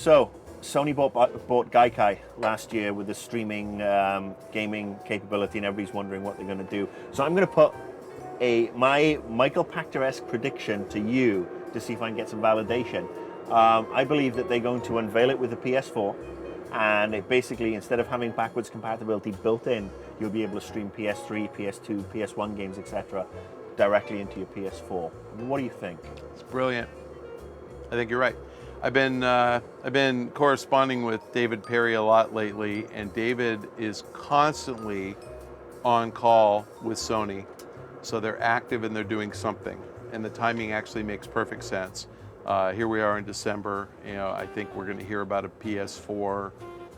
So, Sony bought Gaikai last year with the streaming gaming capability, and everybody's wondering what they're going to do. So I'm going to put my Michael Pachter-esque prediction to you to see if I can get some validation. I believe that they're going to unveil it with the PS4, and it basically, instead of having backwards compatibility built in, you'll be able to stream PS3, PS2, PS1 games, etc. directly into your PS4. What do you think? It's brilliant. I think you're right. I've been corresponding with David Perry a lot lately, and David is constantly on call with Sony. So they're active and they're doing something, and the timing actually makes perfect sense. Here we are in December. I think we're going to hear about a PS4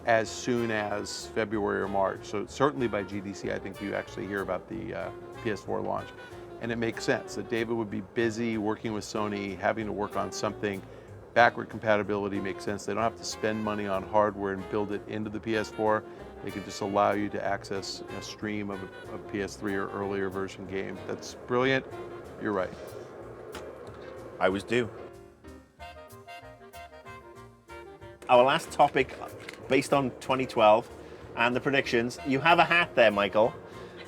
as soon as February or March. So certainly by GDC, I think you actually hear about the PS4 launch. And it makes sense that David would be busy working with Sony, having to work on something. Backward compatibility makes sense. They don't have to spend money on hardware and build it into the PS4. They can just allow you to access a stream of a PS3 or earlier version game. That's brilliant. You're right. I was due. Our last topic, based on 2012 and the predictions, you have a hat there, Michael.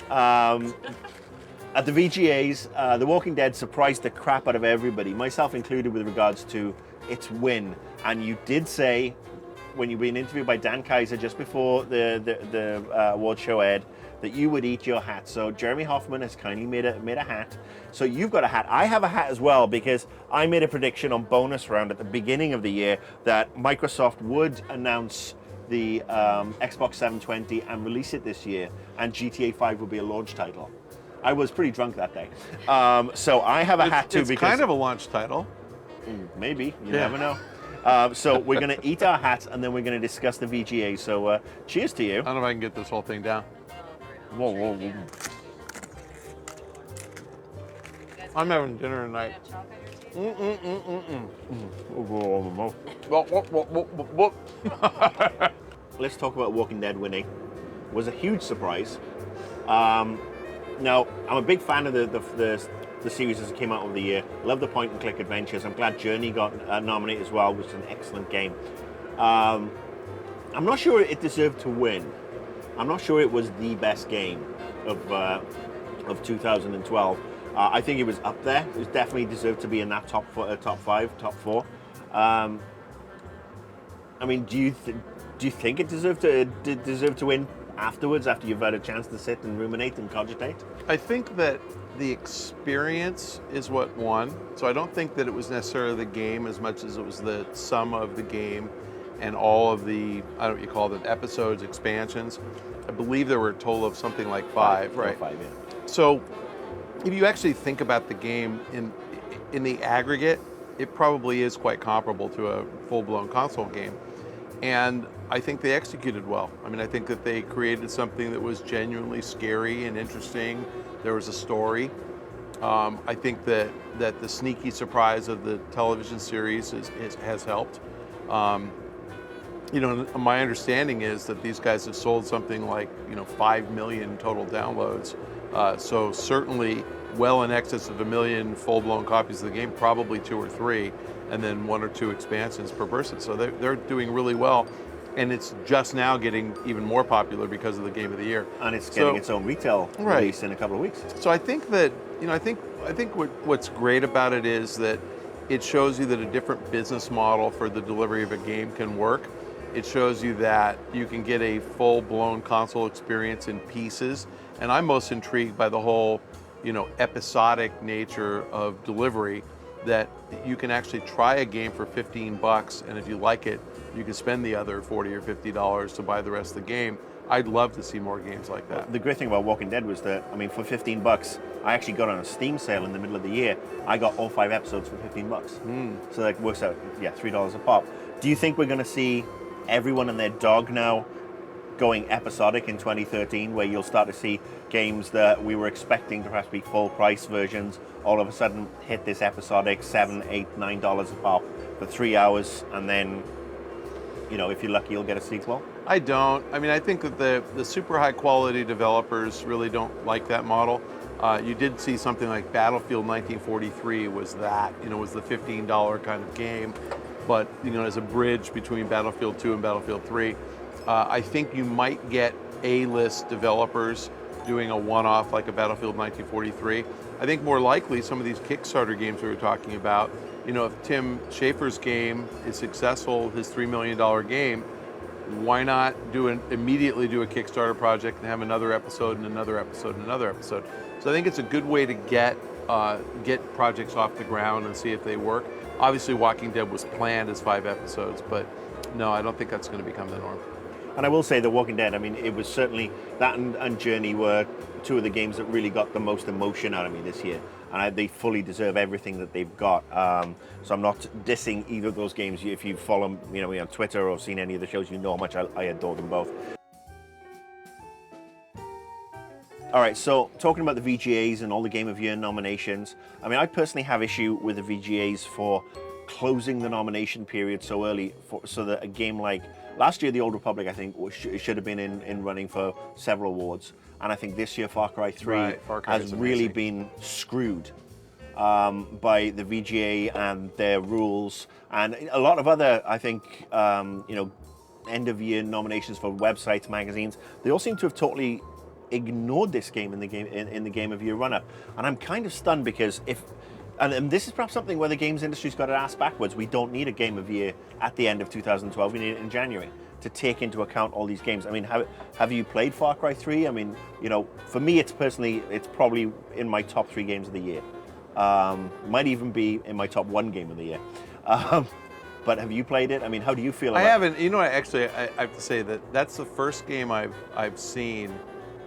At the VGAs, The Walking Dead surprised the crap out of everybody, myself included, with regards to its win. And you did say, when you've been interviewed by Dan Kaiser just before the award show aired, that you would eat your hat. So Jeremy Hoffman has kindly made a hat. So you've got a hat. I have a hat as well, because I made a prediction on Bonus Round at the beginning of the year that Microsoft would announce the Xbox 720 and release it this year, and GTA 5 would be a launch title. I was pretty drunk that day. So I have a hat too. It's kind of a launch title. Maybe, you never know. So we're going to eat our hats, and then we're going to discuss the VGA. So cheers to you. I don't know if I can get this whole thing down. Whoa, whoa, whoa. I'm having dinner tonight. Let's talk about Walking Dead winning. It was a huge surprise. Now, I'm a big fan of the series as it came out over the year. Love the point-and-click adventures. I'm glad Journey got nominated as well, which is an excellent game. I'm not sure it deserved to win. I'm not sure it was the best game of 2012. I think it was up there. It was definitely deserved to be in that top 5, top 4. I mean, do you think it deserved to win afterwards, after you've had a chance to sit and ruminate and cogitate? I think that the experience is what won. So I don't think that it was necessarily the game as much as it was the sum of the game and all of the, I don't know what you call them, episodes, expansions. I believe there were a total of something like 5, right? 5, yeah. So if you actually think about the game in the aggregate, it probably is quite comparable to a full-blown console game. And I think they executed well. I mean, I think that they created something that was genuinely scary and interesting. There was a story. I think that the sneaky surprise of the television series has helped. My understanding is that these guys have sold something like 5 million total downloads. So certainly well in excess of 1 million full-blown copies of the game, probably 2 or 3, and then 1 or 2 expansions per person. So they're doing really well. And it's just now getting even more popular because of the Game of the Year. And it's getting its own retail release in a couple of weeks. So I think that, I think what's great about it is that it shows you that a different business model for the delivery of a game can work. It shows you that you can get a full-blown console experience in pieces. And I'm most intrigued by the whole, episodic nature of delivery, that you can actually try a game for $15, and if you like it, you can spend the other $40 or $50 to buy the rest of the game. I'd love to see more games like that. Well, the great thing about Walking Dead was that, for $15, I actually got on a Steam sale in the middle of the year. I got all 5 episodes for $15. So that works out, $3 a pop. Do you think we're going to see everyone and their dog now going episodic in 2013, where you'll start to see games that we were expecting to perhaps be full price versions all of a sudden hit this episodic $7, $8, $9 a pop for 3 hours, and then if you're lucky, you'll get a sequel? I don't. I think that the super high quality developers really don't like that model. You did see something like Battlefield 1943 was that, was the $15 kind of game. but as a bridge between Battlefield 2 and Battlefield 3. I think you might get A-list developers doing a one-off like a Battlefield 1943. I think more likely some of these Kickstarter games we were talking about, if Tim Schafer's game is successful, his $3 million game, why not immediately do a Kickstarter project and have another episode and another episode and another episode? So I think it's a good way to get projects off the ground and see if they work. Obviously, Walking Dead was planned as 5 episodes, but no, I don't think that's going to become the norm. And I will say The Walking Dead, I mean, it was certainly, that and Journey were two of the games that really got the most emotion out of me this year. And they fully deserve everything that they've got. So I'm not dissing either of those games. If you follow me on Twitter or seen any of the shows, you know how much I adore them both. All right, so talking about the VGAs and all the Game of Year nominations, I mean, I personally have issue with the VGAs for closing the nomination period so early, so that a game like last year, The Old Republic, I think, should have been in running for several awards. And I think this year, Far Cry 3 has really been screwed by the VGA and their rules. And a lot of other, I think, end-of-year nominations for websites, magazines, they all seem to have totally ignored this game in the Game of Year runner. And I'm kind of stunned because and this is perhaps something where the games industry's got to ask backwards. We don't need a Game of Year at the end of 2012. We need it in January to take into account all these games. I mean, have you played Far Cry 3? I mean, for me, it's probably in my top 3 games of the year. Might even be in my top 1 game of the year. But have you played it? I mean, how do you feel about it? I haven't. I have to say that's the first game I've seen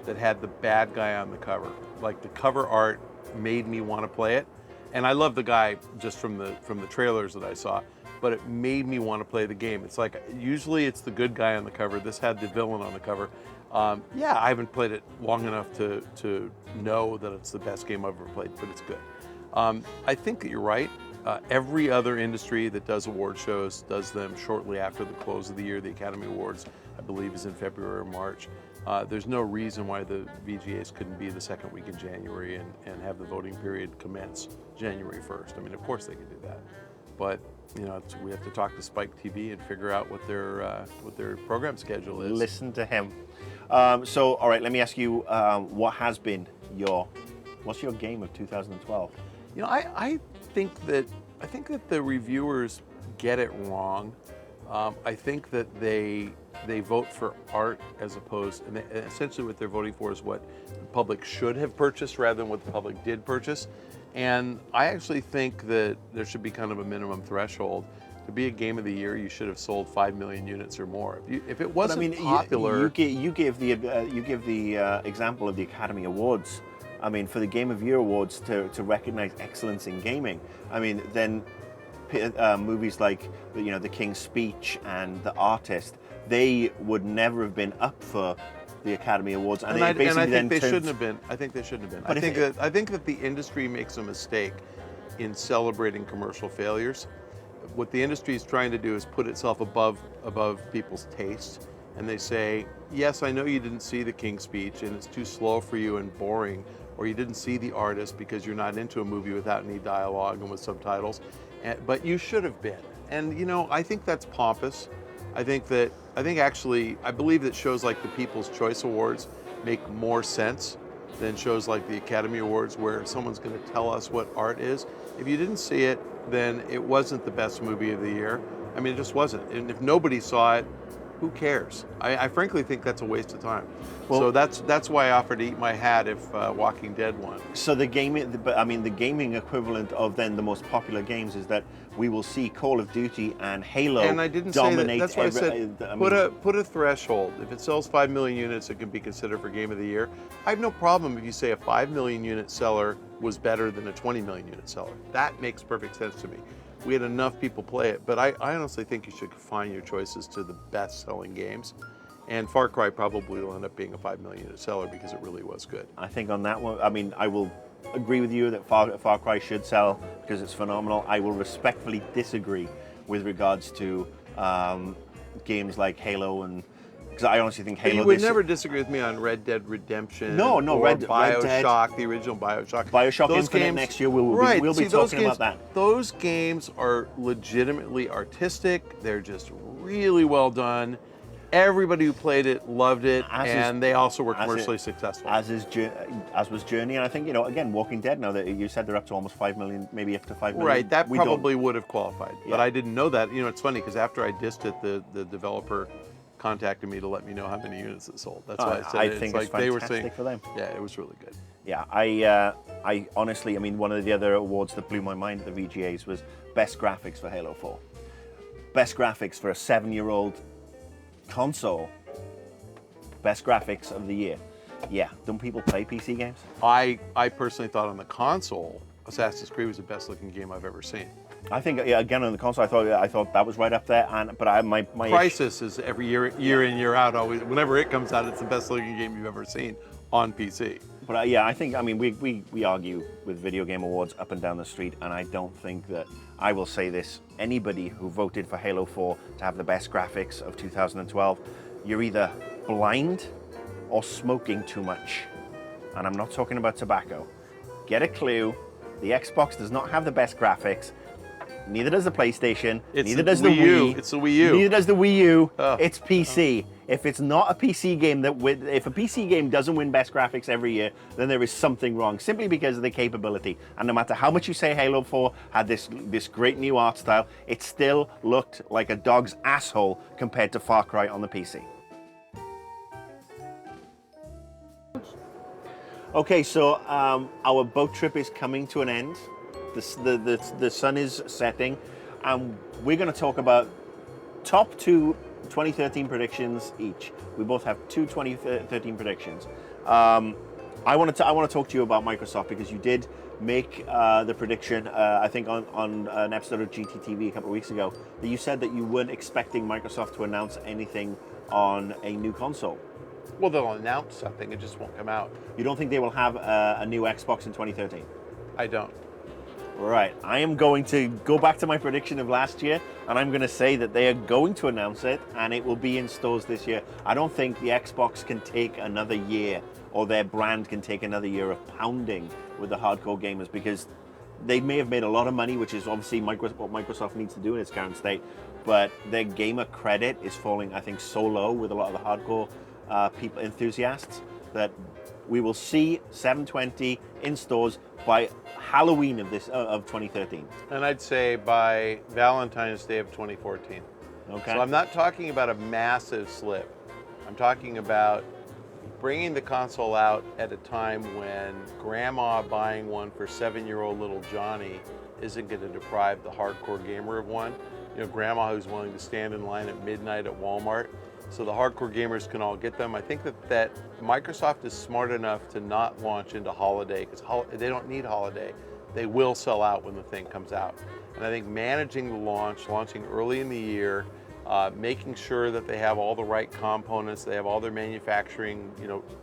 that had the bad guy on the cover. Like, the cover art made me want to play it. And I love the guy just from the trailers that I saw, but it made me want to play the game. It's like, usually it's the good guy on the cover. This had the villain on the cover. Yeah, I haven't played it long enough to know that it's the best game I've ever played, but it's good. I think that you're right. Every other industry that does award shows does them shortly after the close of the year. The Academy Awards, I believe, is in February or March. There's no reason why the VGAs couldn't be the second week in January and have the voting period commence January 1st. I mean, of course they could do that. But, we have to talk to Spike TV and figure out what their program schedule is. Listen to him. So, all right, let me ask you, what's your game of 2012? I think that the reviewers get it wrong. I think that they vote for art as opposed, and essentially what they're voting for is what the public should have purchased rather than what the public did purchase. And I actually think that there should be kind of a minimum threshold. To be a game of the year, you should have sold 5 million units or more. If it wasn't popular, you give the example of the Academy Awards. I mean, for the Game of Year Awards to recognize excellence in gaming. I mean, then movies like The King's Speech and The Artist, they would never have been up for the Academy Awards, and I think they shouldn't have been. I think they shouldn't have been. But I think that the industry makes a mistake in celebrating commercial failures. What the industry is trying to do is put itself above people's taste, and they say, yes, I know you didn't see The King's Speech and it's too slow for you and boring, or you didn't see The Artist because you're not into a movie without any dialogue and with subtitles, but you should have been. And I think that's pompous. I believe that shows like the People's Choice Awards make more sense than shows like the Academy Awards, where someone's going to tell us what art is. If you didn't see it, then it wasn't the best movie of the year. I mean, it just wasn't. And if nobody saw it, who cares? I frankly think that's a waste of time. Well, so that's why I offered to eat my hat if Walking Dead won. So the gaming equivalent of then the most popular games is that we will see Call of Duty and Halo and I didn't dominate. Say that. That's why I said put a threshold. If it sells 5 million units, it can be considered for Game of the Year. I have no problem if you say a 5 million unit seller was better than a 20 million unit seller. That makes perfect sense to me. We had enough people play it, but I honestly think you should confine your choices to the best-selling games. And Far Cry probably will end up being a 5 million unit seller because it really was good. I think on that one, I mean, I will agree with you that Far Cry should sell because it's phenomenal. I will respectfully disagree with regards to games like Halo, and because I honestly think Halo. You would never disagree with me on Red Dead Redemption. No, or Red BioShock, Dead. the original BioShock. BioShock those Infinite games, next year. We'll be talking about that. Those games are legitimately artistic. They're just really well done. Everybody who played it loved it, and they also were commercially successful. As was Journey, and I think, again, Walking Dead, now that you said they're up to almost 5 million, maybe up to 5 million. Right, that probably would have qualified, but I didn't know that. It's funny, because after I dissed it, the developer contacted me to let me know how many units it sold. That's why I said I think it's fantastic they were saying, for them. Yeah, it was really good. Yeah, I honestly, one of the other awards that blew my mind at the VGAs was Best Graphics for Halo 4. Best Graphics for a 7-year-old console. Best Graphics of the year. Yeah, don't people play PC games? I personally thought on the console, Assassin's Creed was the best looking game I've ever seen. I think, again, on the console, I thought that was right up there. But my Crisis is every year in, year out, always. Whenever it comes out, it's the best looking game you've ever seen on PC. But I think, we argue with video game awards up and down the street, and I don't think that, I will say this, anybody who voted for Halo 4 to have the best graphics of 2012, you're either blind or smoking too much. And I'm not talking about tobacco. Get a clue, the Xbox does not have the best graphics, neither does the PlayStation, neither does the Wii. It's the Wii U. Neither does the Wii U. Oh. It's PC. If it's not a PC game if a PC game doesn't win best graphics every year, then there is something wrong, simply because of the capability. And no matter how much you say Halo 4 had this great new art style, it still looked like a dog's asshole compared to Far Cry on the PC. Okay, so our boat trip is coming to an end. The sun is setting, and we're going to talk about top 2 2013 predictions each. We both have 2 2013 predictions. I want to talk to you about Microsoft, because you did make the prediction, I think on an episode of GTTV a couple of weeks ago, that you said that you weren't expecting Microsoft to announce anything on a new console. Well, they'll announce something, it just won't come out. You don't think they will have a new Xbox in 2013? I don't. Right, I am going to go back to my prediction of last year, and I'm going to say that they are going to announce it, and it will be in stores this year. I don't think the Xbox can take another year, or their brand can take another year of pounding with the hardcore gamers, because they may have made a lot of money, which is obviously what Microsoft needs to do in its current state, but their gamer credit is falling, I think, so low with a lot of the hardcore enthusiasts, that we will see 720 in stores by Halloween of 2013. And I'd say by Valentine's Day of 2014. Okay. So I'm not talking about a massive slip. I'm talking about bringing the console out at a time when grandma buying one for 7-year-old little Johnny isn't going to deprive the hardcore gamer of one. Grandma who's willing to stand in line at midnight at Walmart, so the hardcore gamers can all get them. I think that Microsoft is smart enough to not launch into holiday, because they don't need holiday. They will sell out when the thing comes out. And I think managing the launching early in the year, making sure that they have all the right components, they have all their manufacturing,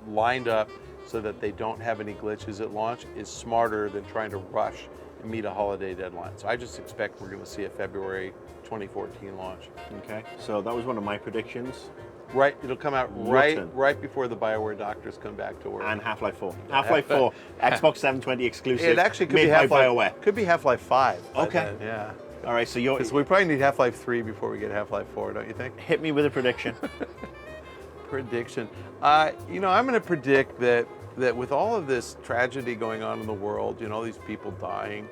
lined up so that they don't have any glitches at launch, is smarter than trying to rush and meet a holiday deadline. So I just expect we're going to see a February 2014 launch. Okay, so that was one of my predictions. Right, it'll come out right before the BioWare doctors come back to work. And Half-Life 4. Half-Life 4, Xbox 720 exclusive. It actually could made be by Half-Life. BioWare. Could be Half-Life 5. Okay. Then, yeah. All right, so Because we probably need Half-Life 3 before we get Half-Life 4, don't you think? Hit me with a prediction. Prediction. I'm going to predict that with all of this tragedy going on in the world, all these people dying,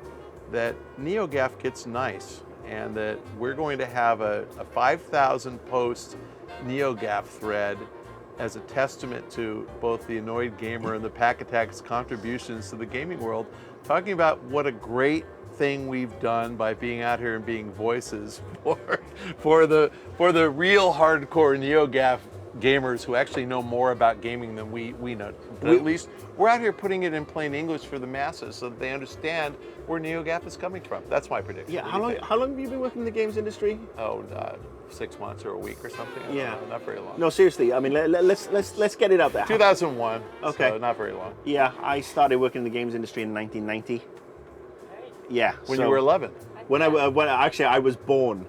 that NeoGAF gets nice, and that we're going to have a 5,000 post NeoGAF thread as a testament to both the Annoyed Gamer and the Pach-Attack's contributions to the gaming world, talking about what a great thing we've done by being out here and being voices for the real hardcore NeoGAF gamers who actually know more about gaming than we know. But at least we're out here putting it in plain English for the masses so that they understand where NeoGAF is coming from. That's my prediction. Yeah, how long have you been working in the games industry? 6 months or a week or something. I Yeah, don't know, not very long. No, seriously. Let's get it out there. 2001. Okay, so not very long. Yeah, I started working in the games industry in 1990. Yeah, When you were 11. When I was born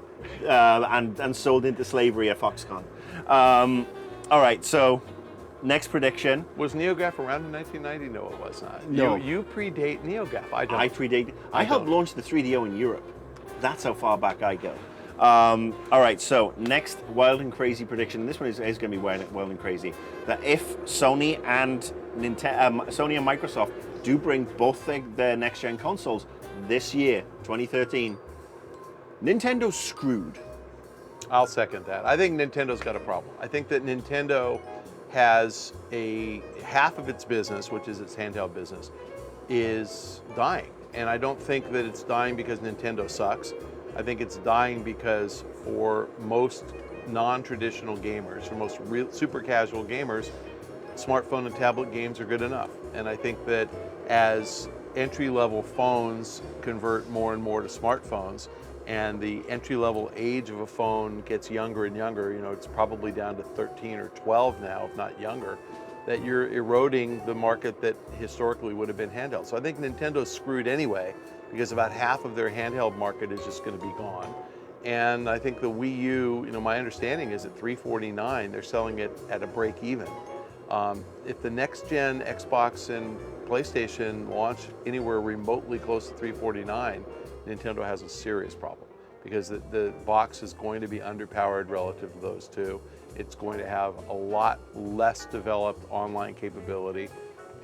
and sold into slavery at Foxconn. All right, so next prediction. Was NeoGAF around in 1990? No, it was not. No. You predate NeoGAF. I don't. I predate. I helped don't. launch the 3DO in Europe. That's how far back I go. All right, so next wild and crazy prediction. This one is going to be wild and crazy. That if Sony and Sony and Microsoft do bring both their next-gen consoles this year, 2013, Nintendo's screwed. I'll second that. I think Nintendo's got a problem. I think that Nintendo has half of its business, which is its handheld business, is dying. And I don't think that it's dying because Nintendo sucks. I think it's dying because for most non-traditional gamers, for most super casual gamers, smartphone and tablet games are good enough. And I think that as entry-level phones convert more and more to smartphones, and the entry-level age of a phone gets younger and younger, it's probably down to 13 or 12 now, if not younger, that you're eroding the market that historically would have been handheld. So I think Nintendo's screwed anyway, because about half of their handheld market is just going to be gone. And I think the Wii U, my understanding is at $349, they're selling it at a break even. If the next gen Xbox and PlayStation launch anywhere remotely close to $349, Nintendo has a serious problem, because the box is going to be underpowered relative to those two. It's going to have a lot less developed online capability,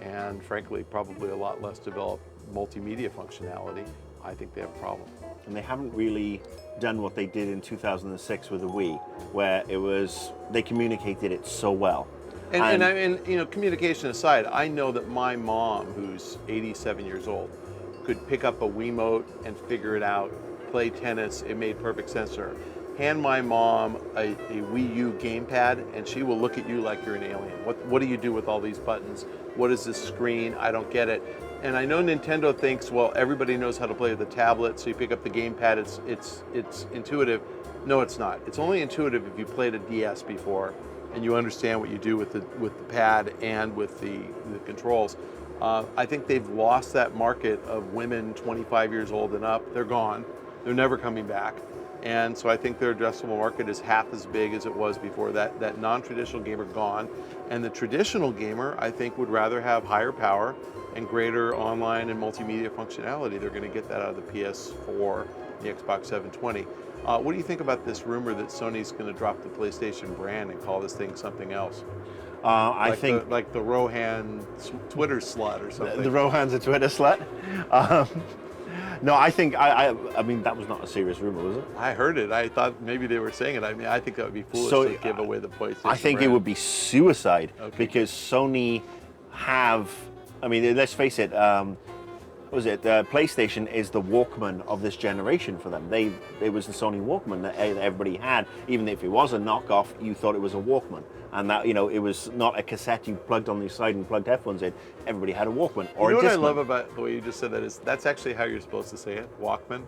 and frankly, probably a lot less developed multimedia functionality. I think they have a problem. And they haven't really done what they did in 2006 with the Wii, where they communicated it so well. And communication aside, I know that my mom, who's 87 years old, could pick up a Wiimote and figure it out, play tennis. It made perfect sense to her. Hand my mom a Wii U gamepad, and she will look at you like you're an alien. What do you do with all these buttons? What is this screen? I don't get it. And I know Nintendo thinks, well, everybody knows how to play with the tablet, so you pick up the gamepad, it's intuitive. No, it's not. It's only intuitive if you played a DS before and you understand what you do with the pad and with the controls. I think they've lost that market of women 25 years old and up. They're gone. They're never coming back. And so I think their addressable market is half as big as it was before. That non-traditional gamer gone. And the traditional gamer, I think, would rather have higher power and greater online and multimedia functionality. They're going to get that out of the PS4, the Xbox 720. What do you think about this rumor that Sony's going to drop the PlayStation brand and call this thing something else? I think like the Rohan Twitter slut or something. The Rohan's a Twitter slut. No, I think I mean that was not a serious rumor, was it? I heard it. I thought maybe they were saying it. I mean, I think that would be foolish to give away the PlayStation. I think brand. It would be suicide because Sony have. I mean, let's face it. PlayStation is the Walkman of this generation for them. It was the Sony Walkman that everybody had. Even if it was a knockoff, you thought it was a Walkman. And that, it was not a cassette you plugged on the side and plugged headphones in. Everybody had a Walkman or a Discman. What I love about the way you just said that is that's actually how you're supposed to say it, Walkman.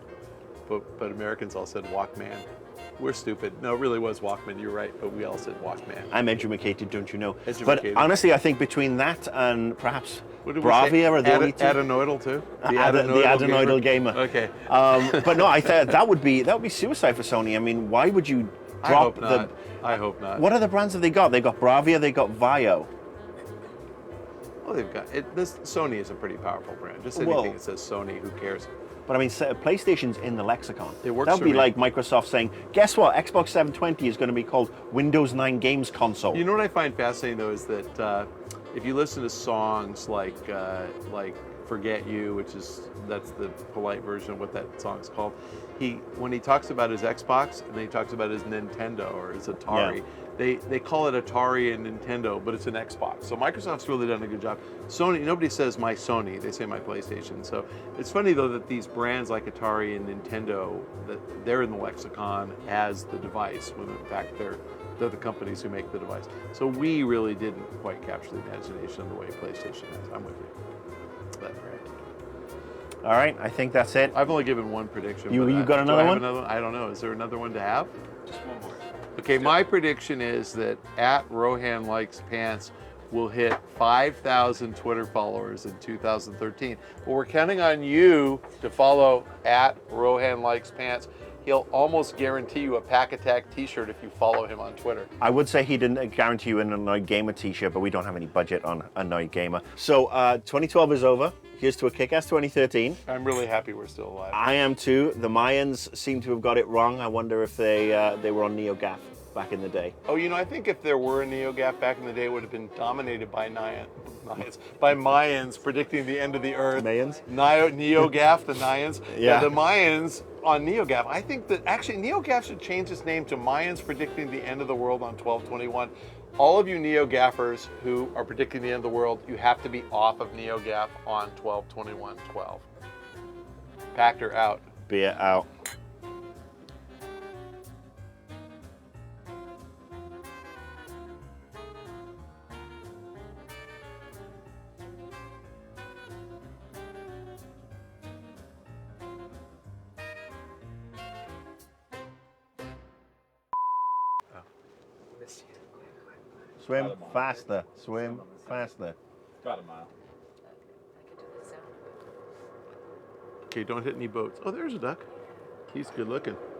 But Americans all said Walkman. We're stupid. No, it really was Walkman. You're right, but we all said Walkman. I'm educated, don't you know? Educated. But honestly, I think between that and perhaps Bravia are the only two. Adenoidal too. The adenoidal gamer. Okay. But no, I thought that would be suicide for Sony. I mean, why would you drop I hope not. What other brands have they got? They got Bravia. They got Vio. Well, they've got it. Sony is a pretty powerful brand. Just anything that says Sony, who cares? But I mean, PlayStation's in the lexicon. It works. That would be like Microsoft saying, "Guess what? Xbox 720 is going to be called Windows 9 Games Console." You know what I find fascinating though is that if you listen to songs like "Forget You," that's the polite version of what that song's called. When he talks about his Xbox and then he talks about his Nintendo or his Atari, they call it Atari and Nintendo, but it's an Xbox. So Microsoft's really done a good job. Sony, nobody says my Sony, they say my PlayStation. So it's funny though that these brands like Atari and Nintendo, that they're in the lexicon as the device, when in fact they're the companies who make the device. So we really didn't quite capture the imagination of the way PlayStation is. I'm with you. That brand. All right, I think that's it. I've only given one prediction. You got another one? I don't know. Is there another one to have? Just one more. Okay, my prediction is that @RohanLikesPants will hit 5,000 Twitter followers in 2013. But we're counting on you to follow @RohanLikesPants. he'll almost guarantee you a Pach-Attack t-shirt if you follow him on Twitter. I would say he didn't guarantee you an Annoyed Gamer t-shirt, but we don't have any budget on Annoyed Gamer. So 2012 is over. Here's to a kick-ass 2013. I'm really happy we're still alive. I am too. The Mayans seem to have got it wrong. I wonder if they were on NeoGAF back in the day. Oh, you know, I think if there were a NeoGAF back in the day, it would have been dominated by by Mayans predicting the end of the Earth. Mayans? NeoGAF, the Mayans. Yeah. The Mayans on NeoGAF. I think that actually NeoGAF should change its name to Mayans predicting the end of the world on 12/21. All of you NeoGAFers who are predicting the end of the world, you have to be off of NeoGAF on 12/21/12. Packer out. Beer out. Swim faster. Swim faster. About a mile. Okay, don't hit any boats. Oh, there's a duck. He's good looking.